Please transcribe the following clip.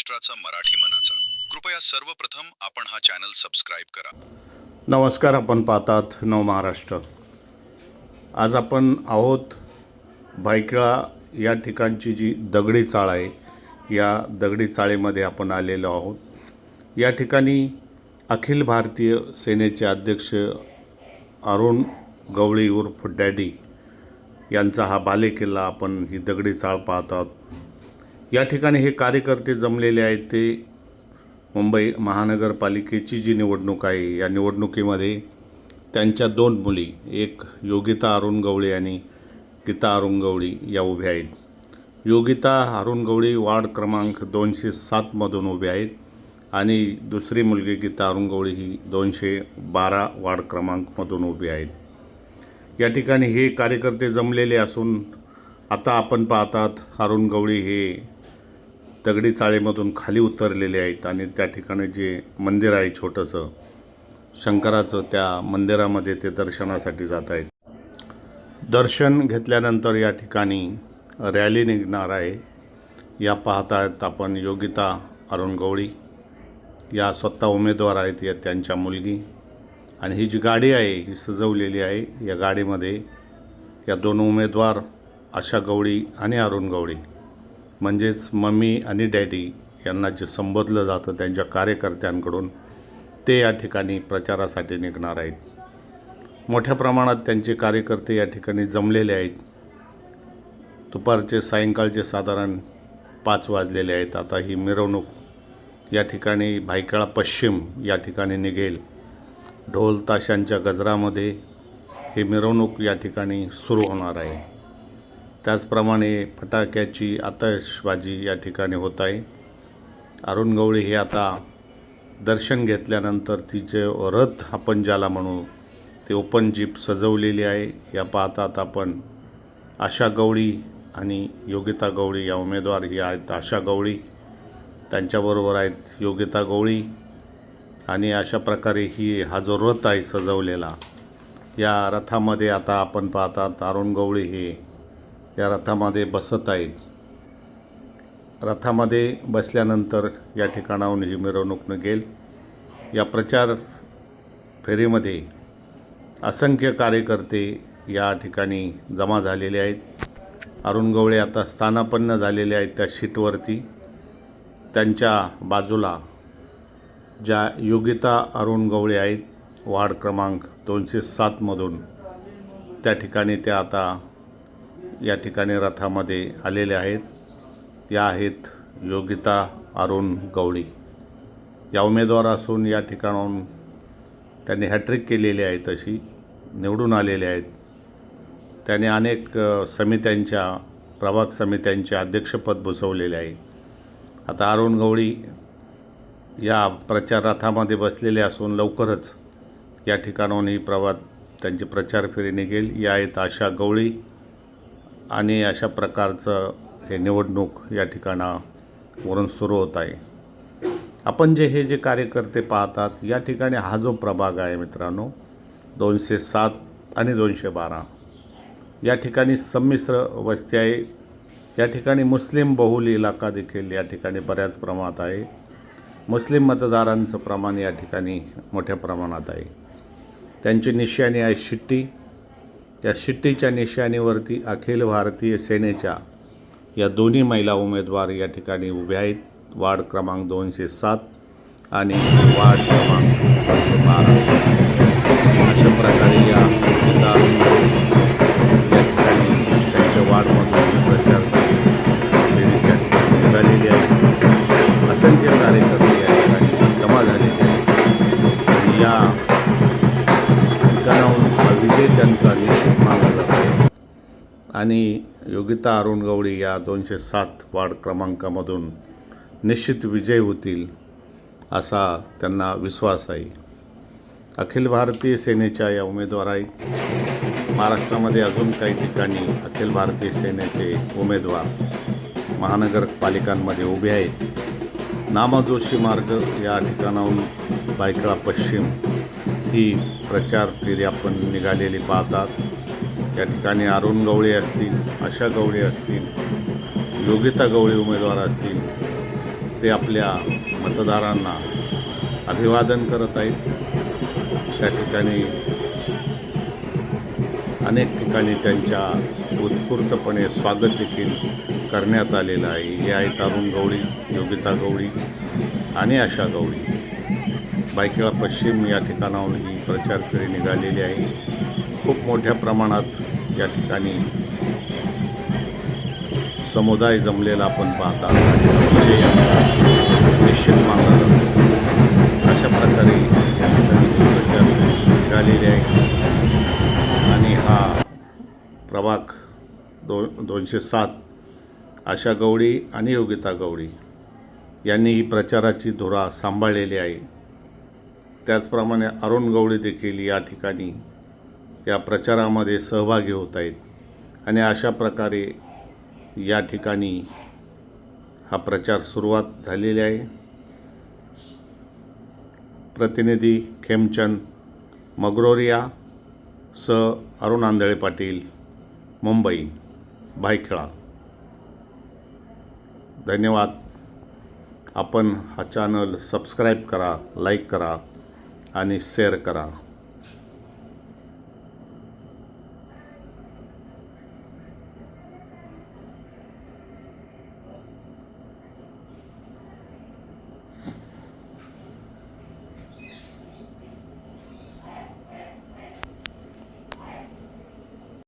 महाराष्ट्राचा मराठी मनाचा. कृपया सर्वप्रथम आपण हा चॅनल सबस्क्राईब करा. नमस्कार, आपण पाहतात नव महाराष्ट्र. आज आपण आहोत भायखळा या ठिकाणची जी दगडी चाळ आहे, या दगडी चाळीमध्ये आपण आलेलो आहोत. या ठिकाणी अखिल भारतीय सेनेचे अध्यक्ष अरुण गवळी उर्फ डॅडी यांचा हा बालेकिल्ला आपण ही दगडी चाळ पाहत आहोत. या ठिकाणी हे कार्यकर्ते जमलेले आहेत. ते मुंबई महानगरपालिकेची जी निवडणूक आहे, या निवडणुकीमध्ये त्यांच्या दोन मुली, एक योगिता अरुण गवळी आणि गीता अरुण गवळी, या उभ्या आहेत. योगिता अरुण गवळी वार्ड क्रमांक 207मधून उभे आहेत आणि दुसरी मुलगी गीता अरुण गवळी ही 212 वार्ड क्रमांकमधून उभी आहेत. या ठिकाणी हे कार्यकर्ते जमलेले असून आता आपण पाहतात अरुण गवळी हे दगडी चाळीमधून खाली उतरलेले आहेत आणि त्या ठिकाणी जे मंदिर आहे छोटंसं शंकराचं, त्या मंदिरामध्ये ते दर्शनासाठी जात आहेत. दर्शन घेतल्यानंतर या ठिकाणी रॅली निघणार आहे. या पाहतायत आपण योगिता अरुण गवळी, या स्वतः उमेदवार आहेत, या त्यांच्या मुलगी, आणि ही जी गाडी आहे ही सजवलेली आहे. या गाडीमध्ये या दोन उमेदवार आशा गवळी आणि अरुण गवळी, म्हणजेच मम्मी आणि डॅडी यांना जे संबोधलं जातं त्यांच्या कार्यकर्त्यांकडून, ते या ठिकाणी प्रचारासाठी निघणार आहेत. मोठ्या प्रमाणात त्यांचे कार्यकर्ते या ठिकाणी जमलेले आहेत. दुपारचे सायंकाळचे साधारण 5 वाजलेले आहेत. आता ही मिरवणूक या ठिकाणी भायखळा पश्चिम या ठिकाणी निघेल. ढोल ताशांच्या गजरामध्ये ही मिरवणूक या ठिकाणी सुरू होणार आहे. त्याचप्रमाणे फटाक्याची आतषबाजी या ठिकाणी होत आहे. अरुण गवळी हे आता दर्शन घेतल्यानंतर तिचे रथ आपण ज्याला म्हणू, ते ओपन जीप सजवलेली आहे. या पाहतात आपण आशा गवळी आणि योगिता गवळी, या उमेदवार ही आहेत. आशा गवळी, त्यांच्याबरोबर आहेत योगिता गवळी, आणि अशा प्रकारे हा जो रथ आहे सजवलेला, या रथामध्ये आता आपण पाहतात अरुण गवळी हे या रथामध्ये बसत आहेत. रथामध्ये बसल्यानंतर या ठिकाणाहून ही मिरवणूक निघेल. या प्रचार फेरीमध्ये असंख्य कार्यकर्ते या ठिकाणी जमा झालेले आहेत. अरुण गवळी आता स्थानापन्न झालेले आहेत त्या सीटवरती. त्यांच्या बाजूला ज्या योगिता अरुण गवळी आहेत वार्ड क्रमांक 207मधून, त्या ठिकाणी त्या आता या ठिकाणी रथामध्ये आलेले आहेत. या आहेत योगिता अरुण गवळी, या उमेदवार असून या ठिकाणाहून त्यांनी हॅट्रिक केलेली आहे, तशी निवडून आलेले आहेत. त्याने अनेक समित्यांच्या, प्रभाग समित्यांचे अध्यक्षपद भूषवलेले आहे. आता अरुण गवळी या प्रचार रथामध्ये बसलेले असून लवकरच या ठिकाणाहून ही त्यांची प्रचार फेरी निघेल. या आहेत आशा गवळी, आणि अशा प्रकारचं हे निवडणूक या ठिकाणावरून सुरू होत आहे. आपण हे जे कार्यकर्ते पाहतात, या ठिकाणी हा जो प्रभाग आहे मित्रांनो, 207 आणि 212, या ठिकाणी संमिश्र वस्ती आहे. या ठिकाणी मुस्लिम बहुल इलाका देखील या ठिकाणी बऱ्याच प्रमाणात आहे. मुस्लिम मतदारांचं प्रमाण या ठिकाणी मोठ्या प्रमाणात आहे. त्यांची निशाणी आहे शिट्टी. या शिट्टीच्या निशाणीवरती अखिल भारतीय सेनेच्या या दोन्ही महिला उमेदवार या ठिकाणी उभ्या आहेत. वार्ड क्रमांक 207 आणि वार्ड क्रमांक 212. अशा प्रकारे या ठिकाणी त्यांच्या वार्डमधून प्रचार निघालेली आहे. असंख्य कार्यकर्ते या ठिकाणी जमा झालेले आहेत आणि या ठिकाणाहून विजय त्यांचा निश्चित मानला जात आहे. आणि योगिता अरुण गवळी या 207 वार्ड क्रमांकामधून निश्चित विजय होतील असा त्यांना विश्वास आहे. अखिल भारतीय सेनेच्या या उमेदवार आहेत. महाराष्ट्रामध्ये अजून काही ठिकाणी अखिल भारतीय सेनेचे उमेदवार महानगरपालिकांमध्ये उभे आहेत. नामजोशी मार्ग या ठिकाणाहून भायखळा पश्चिम ही प्रचार फेरी आपण निघालेली पाहतात. या ठिकाणी अरुण गवळी असतील, आशा गवळी असतील, योगिता गवळी उमेदवार असतील, ते आपल्या मतदारांना अभिवादन करत आहेत. त्या ठिकाणी अनेक ठिकाणी त्यांच्या उत्स्फूर्तपणे स्वागत देखील करण्यात आलेलं आहे. हे आहेत अरुण गवळी, योगिता गवळी आणि आशा गवळी. भायखळा पश्चिम या ठिकाणाहून ही प्रचार फेरी निघालेली आहे. खूप मोठ्या प्रमाणात या ठिकाणी समुदाय जमलेला आपण पाहता विजय निश्चित मानला जातो. अशा प्रकारे या ठिकाणी प्रचार निघालेले आहे आणि हा प्रभाग 207 आशा गवळी आणि योगिता गवळी यांनी ही प्रचाराची धुरा सांभाळलेली आहे. त्याचप्रमाणे अरुण गवळी देखील या ठिकाणी या प्रचारामध्ये सहभागी होत आहेत आणि अशा प्रकारे या ठिकाणी हा प्रचार सुरुवात झालेली आहे. प्रतिनिधी खेमचंद मगरोरिया सह अरुण आंधळे पाटील, मुंबई, भायखळा. धन्यवाद. आपण हा चॅनल सबस्क्राईब करा, लाईक करा आणि शेअर करा.